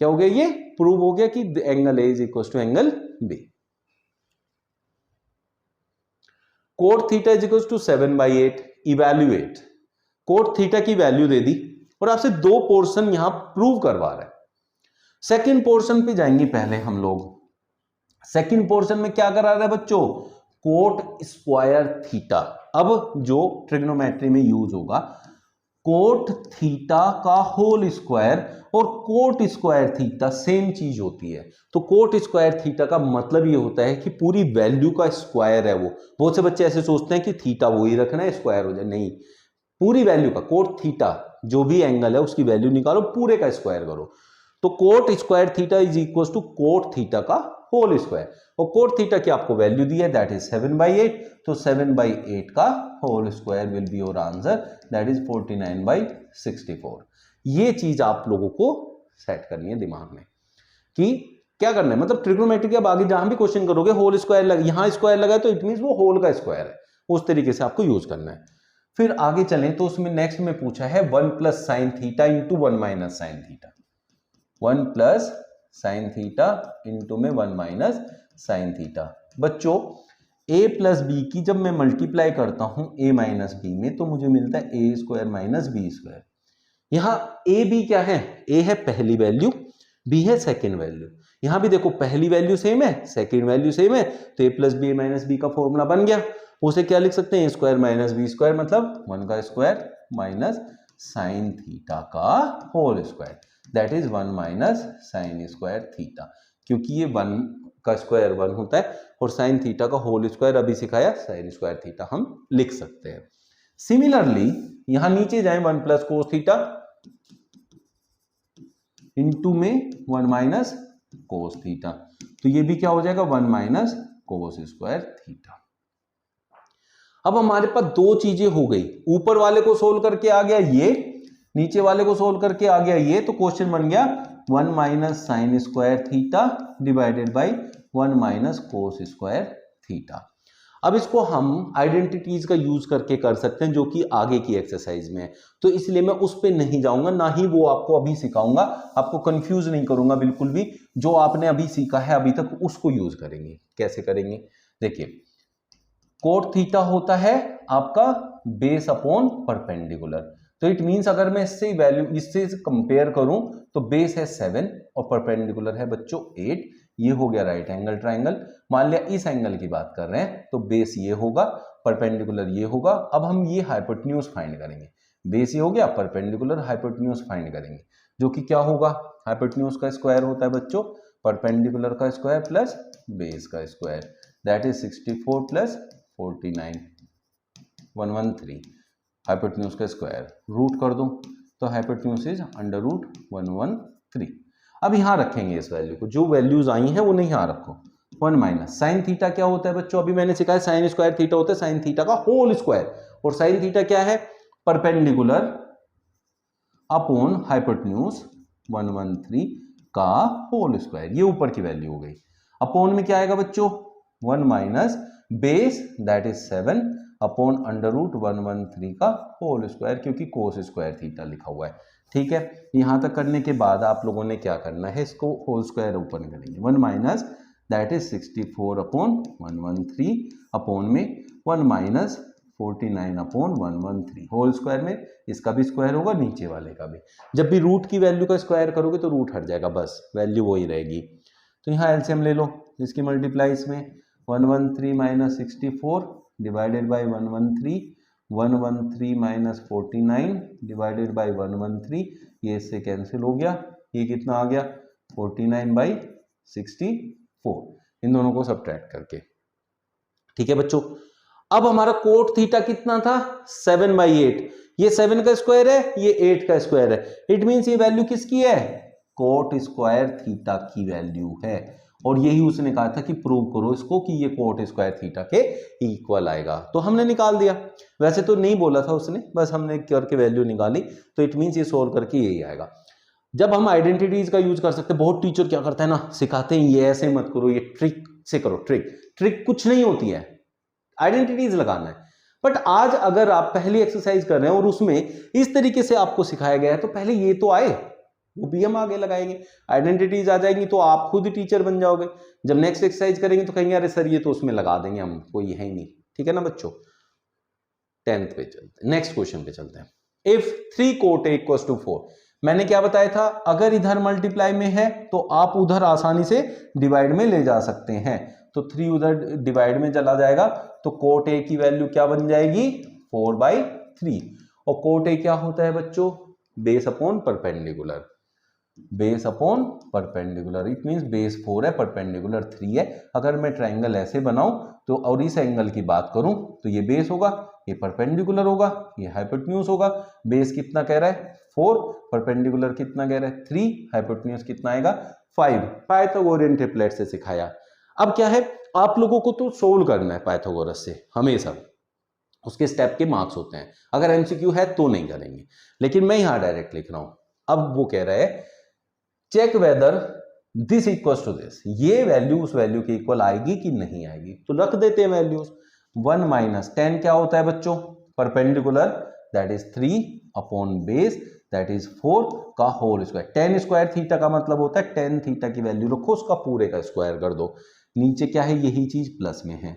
क्या हो गया? ये प्रूव हो गया कि angle A is equal to angle B. Cot theta is equal to 7/8। Evaluate, cot theta की वैल्यू दे दी और आपसे दो पोर्शन यहां प्रूव करवा रहा है। सेकंड पोर्शन पे जाएंगे पहले हम लोग। सेकंड पोर्शन में क्या करा रहा है बच्चों? Coat square theta. अब जो ट्रिग्नोमेट्री में यूज होगा, कोट थीटा का होल स्क्वायर और कोट स्क्वायर थीटा सेम चीज होती है। तो कोट स्क्वायर थीटा का मतलब ये होता है कि पूरी वैल्यू का स्क्वायर है वो। बहुत से बच्चे ऐसे सोचते हैं कि थीटा वो ही रखना है, स्क्वायर हो जाए, नहीं, पूरी वैल्यू का कोट थीटा जो भी एंगल है उसकी वैल्यू निकालो, पूरे का स्क्वायर करो। तो cot square theta is equal to cot theta का होल स्क्वायर, और कोट थीटा की आपको वैल्यू दी है, दैट इज 7/8। तो 7/8 का whole square will be your answer, that is 49/64। ये चीज आप लोगों को सेट करनी है दिमाग में कि क्या करना है। मतलब ट्रिग्नोमेट्री के अब आगे जहां भी क्वेश्चन करोगे, होल स्क्वायर यहां स्क्वायर लगा है तो इट मींस वो होल का स्क्वायर है, उस तरीके से आपको यूज करना है। फिर आगे चलें तो उसमें नेक्स्ट में पूछा है 1 plus sine theta into 1 minus sine theta. 1 plus sine theta into में 1 माइनस साइन थीटा। बच्चों a प्लस बी की जब मैं मल्टीप्लाई करता हूं a माइनस बी में, तो मुझे मिलता है a square minus B square. यहां a b क्या है? a है पहली वैल्यू, b है सेकेंड वैल्यू। यहां भी देखो पहली वैल्यू सेम है, सेकेंड वैल्यू सेम है, तो a plus B minus B का फॉर्मूला बन गया। उसे क्या लिख सकते हैं? a square minus B square, मतलब 1 का स्क्वायर माइनस साइन थीटा का whole square, that is 1 minus sine square theta. क्योंकि ये 1 का स्क्वायर 1 होता है और साइन थीटा का होल स्क्वायर अभी सिखाया साइन स्क्वायर थीटा हम लिख सकते हैं। सिमिलरली यहां नीचे जाए 1 प्लस कोस थीटा इंटू में 1 माइनस कोस थीटा, तो ये भी क्या हो जाएगा 1 माइनस कोस स्क्वायर थीटा। अब हमारे पास दो चीजें हो गई, ऊपर वाले को सोल्व करके आ गया ये, नीचे वाले को सोल्व करके आ गया ये, तो क्वेश्चन बन गया 1 minus sine square theta divided by 1 minus cos square theta. अब इसको हम आइडेंटिटीज का यूज करके कर सकते हैं जो कि आगे की एक्सरसाइज में है, तो इसलिए मैं उस पर नहीं जाऊंगा, ना ही वो आपको अभी सिखाऊंगा, आपको कंफ्यूज नहीं करूंगा बिल्कुल भी। जो आपने अभी सीखा है अभी तक उसको यूज करेंगे। कैसे करेंगे, देखिए कोट थीटा होता है आपका बेस अपॉन परपेंडिकुलर, तो इट मींस अगर मैं इससे वैल्यू इससे कंपेयर करूं तो बेस है 7 और परपेंडिकुलर है बच्चों 8, ये हो गया राइट एंगल ट्राइंगल। मान लिया इस एंगल की बात कर रहे हैं तो बेस ये होगा, परपेंडिकुलर ये होगा। अब हम ये हाइपोटेन्यूज फाइंड करेंगे, बेस ये हो गया, परपेंडिकुलर हाइपोटेन्यूज फाइंड करेंगे, जो कि क्या होगा, हाइपोटेन्यूज का स्क्वायर होता है बच्चों परपेंडिकुलर का स्क्वायर प्लस बेस का square, that is 64 plus 49 113, hypotenuse का स्क्वायर रूट कर दो तो हाइपोटेन्यूज इज अंडर रूट 113। अब यहां रखेंगे इस वैल्यू को, जो वैल्यूज आई हैं वो नहीं यहां रखो। 1 माइनस साइन थीटा क्या होता है बच्चों, अभी मैंने सिखाया साइन स्क्वायर थीटा होता है साइन थीटा का होल स्क्वायर, और साइन थीटा क्या है, परपेंडिकुलर अपॉन हाइपोटेन्यूज 113 का होल स्क्वायर, ये ऊपर की वैल्यू हो गई। अपॉन में क्या आएगा बच्चों 1 minus base that is 7 upon under root 113 का होल स्क्वायर, क्योंकि कोस स्क्वायर थीटा लिखा हुआ है। ठीक है, यहां तक करने के बाद आप लोगों ने क्या करना है, इसको होल स्क्वायर ऊपर करेंगे, 1 minus that is 64 upon 113 upon में 1 माइनस 49 अपॉन 113 होल स्क्वायर में इसका भी स्क्वायर होगा नीचे वाले का भी। जब भी रूट की वैल्यू का स्क्वायर करोगे तो रूट हट जाएगा, बस वैल्यू वही रहेगी। तो यहाँ एलसीएम ले लो, इसकी मल्टीप्लाई इसमें 113 minus 64 divided by 113, 113 minus 49 divided by 113, ये इससे कैंसिल हो गया, ये कितना आ गया 49 बाई 64, इन दोनों को सब्ट्रैक्ट करके। ठीक है बच्चों, अब हमारा कोट थीटा कितना था 7/8, ये 7 का स्क्वायर है, ये 8 का स्क्वायर है, इट मींस ये वैल्यू किसकी है, कोट स्क्वायर थीटा की वैल्यू है। और यही उसने कहा था कि प्रूव करो इसको कि ये कोट स्क्वायर थीटा के इक्वल आएगा, तो हमने निकाल दिया। वैसे तो नहीं बोला था उसने, बस हमने करके वैल्यू निकाली, तो इट मींस ये सोल्व करके यही आएगा। जब हम आइडेंटिटीज का यूज कर सकते हैं, बहुत टीचर क्या करता है ना, सिखाते हैं ये ऐसे मत करो, ये ट्रिक से करो, ट्रिक कुछ नहीं होती है, आइडेंटिटीज लगाना है। बट आज अगर आप पहली एक्सरसाइज कर रहे हैं और उसमें इस तरीके से आपको सिखाया गया है, तो पहले ये तो आए, वो भी हम आगे लगाएंगे, आइडेंटिटीज आ जाएंगी तो आप खुद टीचर बन जाओगे। जब नेक्स्ट एक्सरसाइज करेंगे तो कहेंगे अरे सर ये तो उसमें लगा देंगे हम, कोई है ही नहीं। ठीक है ना बच्चों, 10th पे चलते हैं, नेक्स्ट क्वेश्चन पे चलते हैं। If 3 cot A equals to 4, मैंने क्या बताया था, अगर इधर मल्टीप्लाई में है तो आप उधर आसानी से डिवाइड में ले जा सकते हैं, तो 3 उधर डिवाइड में चला जाएगा, तो कोट A की वैल्यू क्या बन जाएगी 4/3। और कोट A क्या होता है बच्चों, base upon perpendicular, base upon perpendicular, it means base 4 है, परपेंडिकुलर 3 है। अगर मैं ट्राइंगल ऐसे बनाऊं तो और इस एंगल की बात करूं तो ये बेस होगा, ये परपेंडिकुलर होगा, ये हाइपोटेन्यूज होगा। बेस कितना कह रहा है 4, परपेंडिकुलर कितना कह रहा है 3, हाइपोटेन्यूज कितना आएगा 5। पाइथागोरियन ट्रिपलेट से सिखाया। अब क्या है, आप लोगों को तो सोल्व करना है पाइथागोरस से हमेशा, उसके स्टेप के मार्क्स होते हैं, अगर एमसीक्यू है तो नहीं करेंगे, लेकिन मैं यहां डायरेक्ट लिख रहा हूं। अब वो कह रहा है check whether this equals to this, ये वैल्यू उस वैल्यू के इक्वल आएगी कि नहीं आएगी, तो रख देते हैं वैल्यूज। 1 माइनस 10 क्या होता है बच्चों, perpendicular that is 3 upon base that is 4 का होल स्क्वायर। 10 स्क्वायर थीटा का मतलब होता है 10 थीटा की वैल्यू रखो, उसका पूरे का स्क्वायर कर दो। नीचे क्या है, यही चीज प्लस में है,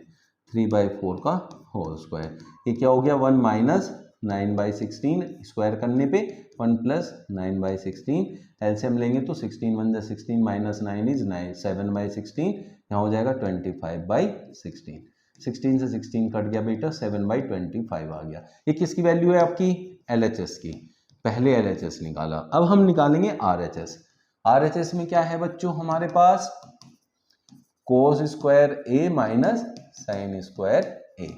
3/4 का होल स्क्वायर। ये क्या हो गया 1 माइनस 9/16 स्क्वायर करने पे 1 प्लस 9/16, एलसीएम लेंगे तो 16 1 जा 16 माइनस 9 इज 9, 7/16, यहाँ हो जाएगा 25/16। 16 से 16 कट गया बेटा, 7/25 आ गया। ये किसकी वैल्यू है आपकी, एलएचएस की। पहले एलएचएस निकाला, अब हम निकालेंगे आरएचएस। आरएचएस में क्या है बच्चों हमारे पास कोस स्क्वायर ए माइनस साइन स्क्वायर ए।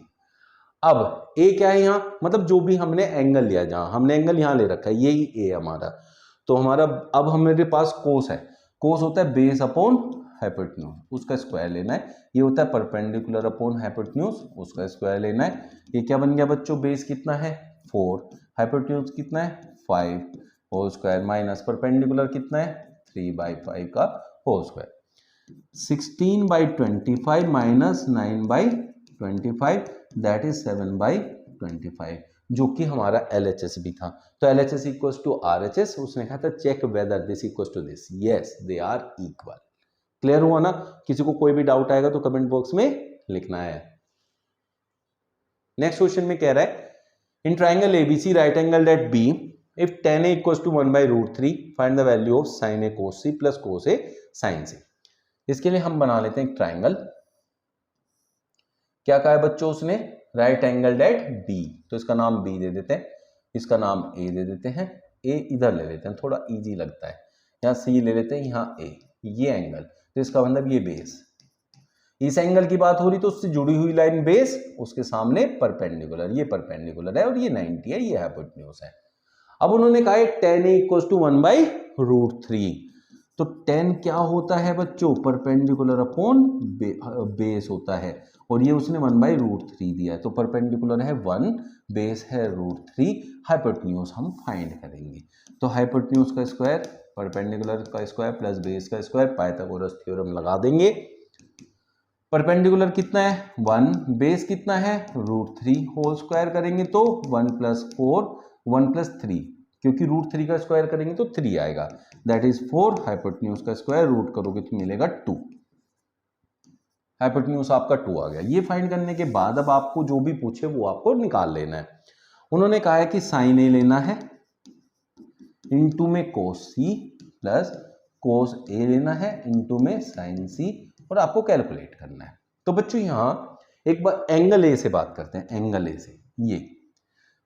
अब ए क्या है यहाँ, मतलब जो भी हमने एंगल लिया, जहां हमने एंगल यहाँ ले रखा है यही ए हमारा, तो हमारा अब हमारे पास कोस है, कोस होता है बेस अपॉन हाइपोटेन्यूज, उसका स्क्वायर लेना है। ये होता है परपेंडिकुलर अपॉन हाइपोटेन्यूज, उसका स्क्वायर लेना है। ये क्या बन गया बच्चों, बेस कितना है 4, हाइपोटेन्यूज कितना है 5 होल स्क्वायर, माइनस परपेंडिकुलर कितना है 3/5 का whole square. 16/25 minus 9/25 that is 7/25, जो कि हमारा LHS भी था। तो LHS इक्वल्स टू RHS, उसने कहा था check whether this equals to this, yes they are equal. Clear हुआ ना? किसी को कोई भी डाउट आएगा तो कमेंट बॉक्स में लिखना है। नेक्स्ट क्वेश्चन में कह रहा है in triangle ABC right angle at B if tan A equals to 1/√3 find the value of sin A cos C plus cos A sin C। इसके लिए हम बना लेते हैं एक ट्राइंगल। क्या कहा है बच्चों उसने, राइट एंगल एट B, तो इसका नाम B दे देते हैं, इसका नाम A दे देते हैं, A इधर ले लेते हैं थोड़ा इजी लगता है, यहाँ C ले लेते हैं, यहाँ A, ये एंगल, तो इसका मतलब ये बेस, इस एंगल की बात हो रही तो उससे जुड़ी हुई लाइन बेस, उसके सामने परपेंडिकुलर, ये परपेंडिकुलर है और ये 90 है, ये हाइपोटेन्यूज है। अब उन्होंने कहा है tan A इक्वल्स टू 1/√3, तो tan क्या होता है बच्चों, परपेंडिकुलर अपॉन बेस होता है, और ये उसने 1/√3 दिया है, तो परपेंडिकुलर है 1, बेस है √3, हाइपोटेन्यूज हम फाइंड करेंगे। तो हाइपोटेन्यूज का स्क्वायर, परपेंडिकुलर का स्क्वायर प्लस बेस का स्क्वायर, पाइथागोरस थ्योरम लगा देंगे। परपेंडिकुलर कितना है 1, बेस कितना है √3, होल स्क्वायर करेंगे तो 1 + 4 1 + 3, क्योंकि √3 का स्क्वायर करेंगे तो 3 आएगा, दैट इज 4, हाइपोटेन्यूज का स्क्वायर रूट करोगे तो मिलेगा 2, हाइपोटेन्यूज आपका 2 आ गया। ये फाइंड करने के बाद अब आपको जो भी पूछे वो आपको निकाल लेना है। उन्होंने कहा है कि साइन ए लेना है, इनटू में कोस सी प्लस कोस ए लेना है, इनटू में साइन सी, और आपको कैलकुलेट करना है। तो बच्चों यहां एक बार एंगल ए से बात करते हैं, एंगल ए से। ये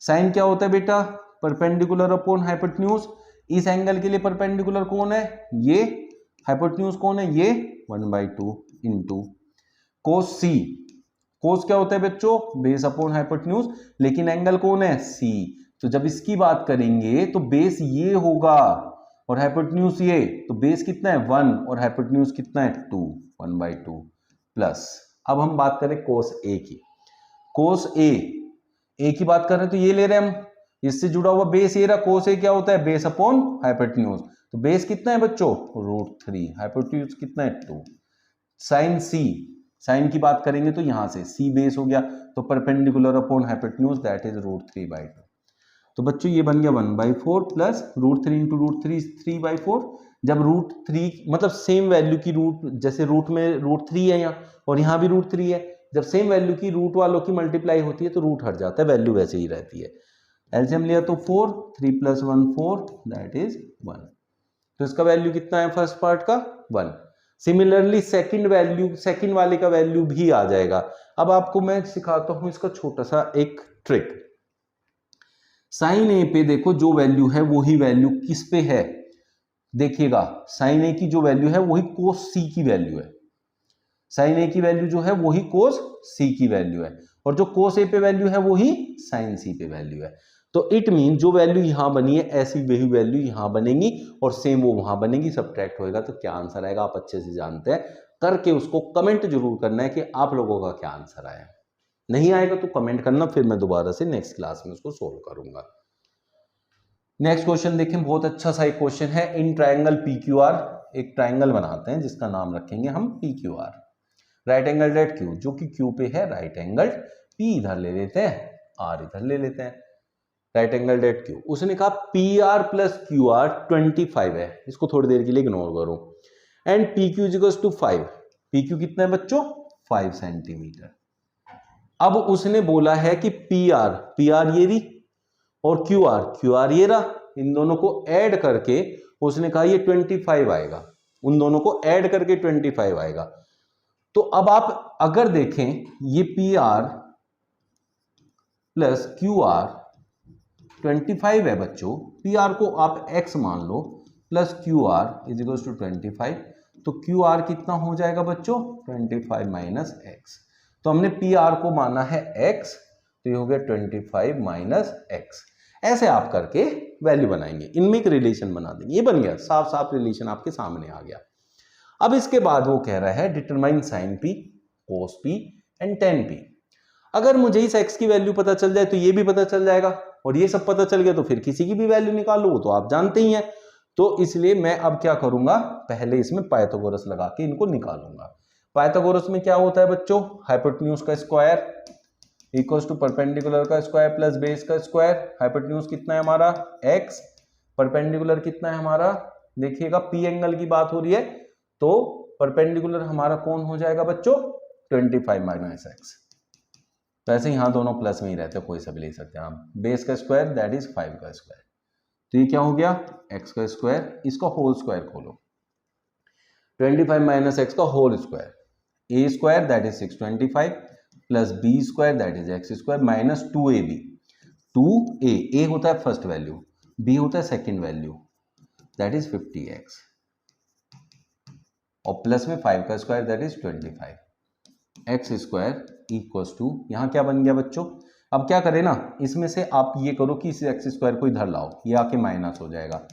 साइन क्या होता है बेटा, परपेंडिकुलर अपॉन हाइपोटेन्यूज, इस एंगल के लिए परपेंडिकुलर कौन है ये, हाइपोटेन्यूज कौन है ये 1/2 इनटू कोस सी, कोस क्या होता है बच्चों, बेस अपॉन हाइपोटेन्यूज, लेकिन एंगल कौन है सी, तो जब इसकी बात करेंगे तो बेस ये होगा और हाइपोटेन्यूज ये, तो बेस कितना है 1 और हाइपोटेन्यूज कितना है 2, 1/2 प्लस, अब हम बात करें कोस ए की, कोस ए की बात कर रहे हैं तो ये ले रहे हैं हम, इससे जुड़ा हुआ बेस ये रहा, कोस ए क्या होता है बेस अपॉन हाइपोटेन्यूज, तो बेस कितना है बच्चों √3, हाइपोटेन्यूज कितना है 2, साइन सी, साइन की बात करेंगे तो यहां से सी बेस हो गया, तो perpendicular upon hypotenuse that is √3/2, तो बच्चों ये बन गया 1/4 प्लस √3 इंटू √3 3/4, जब √3 मतलब सेम वैल्यू की रूट, जैसे रूट में √3 है यहाँ और यहाँ भी √3 है, जब सेम वैल्यू की रूट वालों की मल्टीप्लाई होती है तो रूट हट जाता है, वैल्यू वैसे ही रहती है। एलसीएम लिया तो 4, 3 + 1 4 दैट इज 1, तो इसका वैल्यू कितना है फर्स्ट पार्ट का 1। सिमिलरली सेकंड वैल्यू, सेकंड वाले का वैल्यू भी आ जाएगा। अब आपको मैं सिखाता हूं इसका छोटा सा एक ट्रिक। साइन ए पे देखो जो वैल्यू है वही वैल्यू किस पे है, देखिएगा साइन ए की जो वैल्यू है वही कोस सी की वैल्यू है, साइन ए की वैल्यू जो है वही कोस सी की वैल्यू है, और जो कोस ए पे वैल्यू है वही साइन सी पे वैल्यू है। तो इट मीन जो वैल्यू यहां बनी है ऐसी वही वैल्यू यहां बनेगी और सेम वो वहां बनेगी, सब्ट्रैक्ट होएगा तो क्या आंसर आएगा आप अच्छे से जानते हैं, करके उसको कमेंट जरूर करना है कि आप लोगों का क्या आंसर आया। नहीं आएगा तो कमेंट करना, फिर मैं दोबारा से नेक्स्ट क्लास में उसको सोल्व करूंगा। नेक्स्ट क्वेश्चन देखें, बहुत अच्छा सा एक क्वेश्चन है। इन ट्राइंगल PQR, एक ट्राइंगल बनाते हैं जिसका नाम रखेंगे हम PQR, right angle at Q, जो कि Q पे है राइट एंगल, P इधर ले लेते हैं, R इधर ले लेते हैं, राइट एंगल एट Q। उसने कहा PR + QR 25 है, इसको थोड़ी देर के लिए इग्नोर करो, एंड PQ = 5, PQ कितना है बच्चों 5 सेंटीमीटर। अब उसने बोला है कि PR ये रही और QR ये रहा, इन दोनों को ऐड करके उसने कहा ये 25 आएगा, उन दोनों को ऐड करके 25 आएगा। तो अब आप अगर देखें ये PR + QR 25 है बच्चों, PR को आप x मान लो प्लस QR = 25, तो क्यू आर कितना हो जाएगा बच्चों 25 माइनस एक्स। तो हमने पी आर को माना है एक्स, तो ये हो गया 25 माइनस एक्स। ऐसे आप करके वैल्यू बनाएंगे, इनमें एक रिलेशन बना देंगे। ये बन गया, साफ साफ रिलेशन आपके सामने आ गया। अब इसके बाद वो कह रहा है determine sine P, cos P and tan P. अगर मुझे इस x की वैल्यू पता चल जाए तो ये भी पता चल जाएगा, और ये सब पता चल गया तो फिर किसी की भी वैल्यू निकालो, वो तो आप जानते ही हैं। तो इसलिए मैं अब क्या करूंगा, पहले इसमें पाइथागोरस लगा के इनको निकालूंगा। पाइथागोरस में क्या होता है बच्चों, हाइपोटेन्यूज का स्क्वायर इक्वल्स टू परपेंडिकुलर का स्क्वायर प्लस बेस का स्क्वायर। हाइपोटेन्यूज कितना है हमारा x, परपेंडिकुलर कितना है हमारा, देखिएगा p एंगल की बात हो रही है, तो परपेंडिकुलर हमारा कौन हो जाएगा बच्चों 25 माइनस एक्स। तो ऐसे यहाँ दोनों प्लस में ही रहते हैं, कोई सा भी ले सकते हैं आप। बेस का स्क्वायर दैट इज 5 का स्क्वायर, तो ये क्या हो गया x का स्क्वायर, इसका होल स्क्वायर खोलो 25 माइनस एक्स का whole square, A square that is 625 plus B square that is X square minus 2ab। 2a, A होता है फर्स्ट वैल्यू, बी होता है second value that is 50x, और plus में 5 का square that is 25 X square equals to, यहाँ क्या बन गया बच्चों। अब क्या करें ना, इसमें से आप ये करो कि इस एक्स स्क्वायर को इधर लाओ, ये आके माइनस हो जाएगा,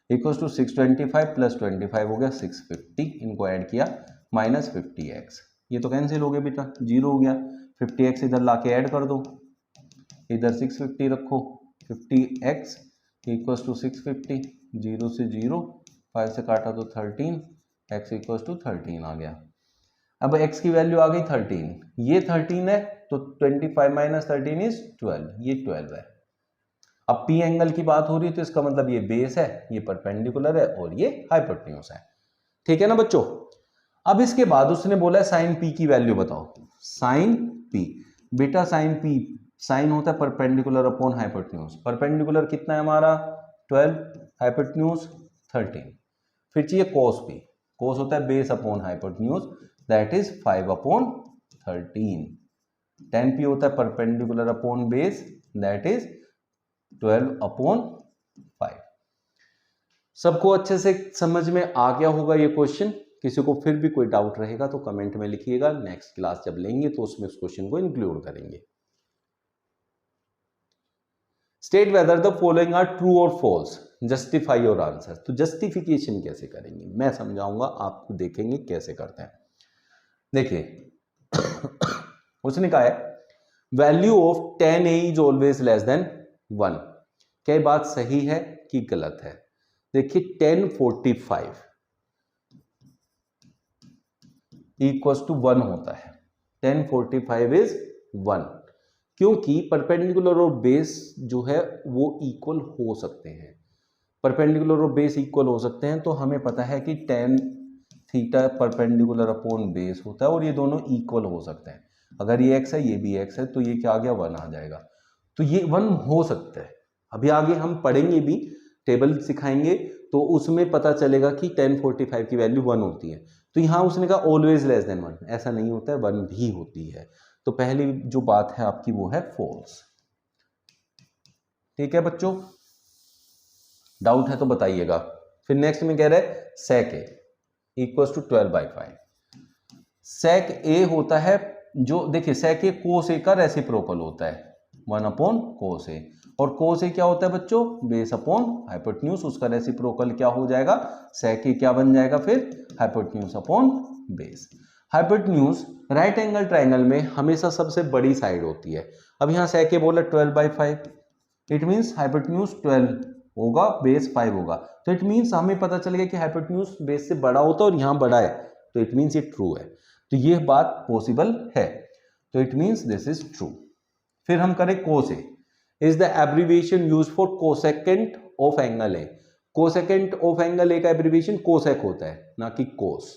इक्वल्स टू 625 प्लस 25 हो गया 650, इनको ऐड किया माइनस 50x, ये तो कैंसिल हो गया बेटा, जीरो हो गया। 50x इधर लाके ऐड कर दो, इधर 650 रखो, 50x इक्वल्स टू 650, जीरो से जीरो, 5 से काटा तो 13, x इक्वल्स टू 13 आ गया। अब x की वैल्यू आ गई 13, ये 13 है तो 25 माइनस 13 इज 12, ये 12 है। अब p एंगल की बात हो रही है तो इसका मतलब ये बेस है, ये परपेंडिकुलर है और ये हाइपोटेन्यूज है, ठीक है ना बच्चों। अब इसके बाद उसने बोला है साइन p की वैल्यू बताओ। साइन p, बेटा साइन p, साइन होता है परपेंडिकुलर अपॉन हाइपोटेन्यूज, परपेंडिकुलर कितना है हमारा 12, हाइपोटेन्यूज 13। फिर चाहिए cos p, cos होता है base upon hypotenuse that is 5 upon 13। tan p होता है perpendicular upon base that is 12 upon 5। सबको अच्छे से समझ में आ गया होगा ये क्वेश्चन। किसी को फिर भी कोई डाउट रहेगा तो कमेंट में लिखिएगा, नेक्स्ट क्लास जब लेंगे तो उसमें उस क्वेश्चन को इंक्लूड करेंगे। State whether the following are true और फॉल्स, जस्टिफाई योर आंसर। तो जस्टिफिकेशन कैसे करेंगे मैं समझाऊंगा, आप देखेंगे कैसे करते हैं। देखिए उसने कहा है value of 10a is always less than 1। क्या बात सही है कि गलत है? देखिए 1045 इक्वल्स टू 1 होता है, 1045 इज 1, क्योंकि परपेंडिकुलर और बेस जो है वो इक्वल हो सकते हैं। परपेंडिकुलर और बेस इक्वल हो सकते हैं तो हमें पता है कि tan theta perpendicular upon base होता है और ये दोनों इक्वल हो सकते हैं। अगर ये x है ये भी x है तो ये क्या आ गया 1 आ जाएगा, तो ये 1 हो सकता है। अभी आगे हम पढ़ेंगे भी, टेबल सिखाएंगे तो उसमें पता चलेगा कि 1045 की वैल्यू 1 होती है। तो यहाँ उसने कहा ऑलवेज लेस देन 1, ऐसा नहीं होता है, 1 भी होती है। तो पहली जो बात है आपकी वो है फॉल्स। ठीक है बच्चों, डाउट है तो बताइएगा। फिर नेक्स्ट में कह रहे हैं sec a equals to 12/5। sec a होता है जो, देखिए sec a cos a का रेसिप्रोकल होता है 1 अपॉन cos a, और cos a क्या होता है बच्चों बेस अपॉन हाइपोटेन्यूज, उसका रेसिप्रोकल क्या हो जाएगा sec a क्या बन जाएगा फिर hypotenuse upon base. Hypotenuse right angle triangle में हमेशा सबसे बड़ी साइड होती है। अब यहाँ sec a बोला 12/5, इट मीन्स हाइपोटेन्यूज 12 होगा, बेस 5 होगा, तो इट मीन्स हमें पता चल गया कि हाइपोटेन्यूज बेस से बड़ा होता है और यहाँ बड़ा है, तो इट मीन्स ये ट्रू है। तो ये बात पॉसिबल है, तो it means this is true. फिर हम करें cos a is the abbreviation use for cosecant of angle a। Cosecant of angle a का एब्रीविएशन कोसेक होता है ना कि कोस,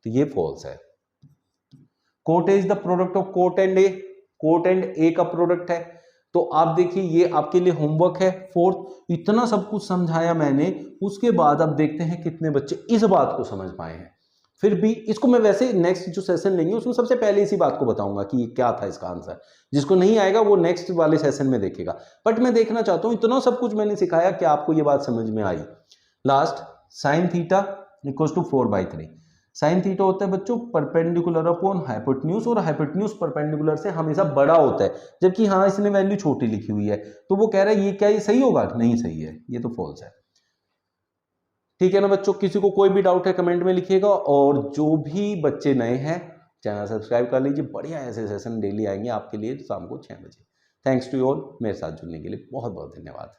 तो ये फॉल्स है। Cot a is the product of cot and a, cot and a का product है। तो आप देखिए ये आपके लिए होमवर्क है। फोर्थ, इतना सब कुछ समझाया मैंने, उसके बाद अब देखते हैं कितने बच्चे इस बात को समझ पाए हैं। फिर भी इसको मैं वैसे नेक्स्ट जो सेशन लेंगे उसमें सबसे पहले इसी बात को बताऊंगा कि ये क्या था इसका आंसर। जिसको नहीं आएगा वो नेक्स्ट वाले सेशन में देखेगा, बट मैं देखना चाहता हूं इतना सब कुछ मैंने सिखाया कि आपको ये बात समझ में आई। Last, sine theta equals to 4/3। Sine theta होता है बच्चों परपेंडिकुलर अपॉन हाइपोटेन्यूज, और हाइपोटेन्यूज परपेंडिकुलर से हमेशा बड़ा होता है, जबकि हाँ इसने वैल्यू छोटी लिखी हुई है, तो वो कह रहा है ये क्या, ये सही होगा? नहीं सही है, ये तो फॉल्स है। ठीक है ना बच्चों, किसी को कोई भी डाउट है कमेंट में लिखिएगा, और जो भी बच्चे नए हैं चैनल सब्सक्राइब कर लीजिए, बढ़िया ऐसे सेशन डेली आएंगे आपके लिए शाम को 6 बजे। थैंक्स टू यू ऑल, मेरे साथ जुड़ने के लिए बहुत बहुत धन्यवाद।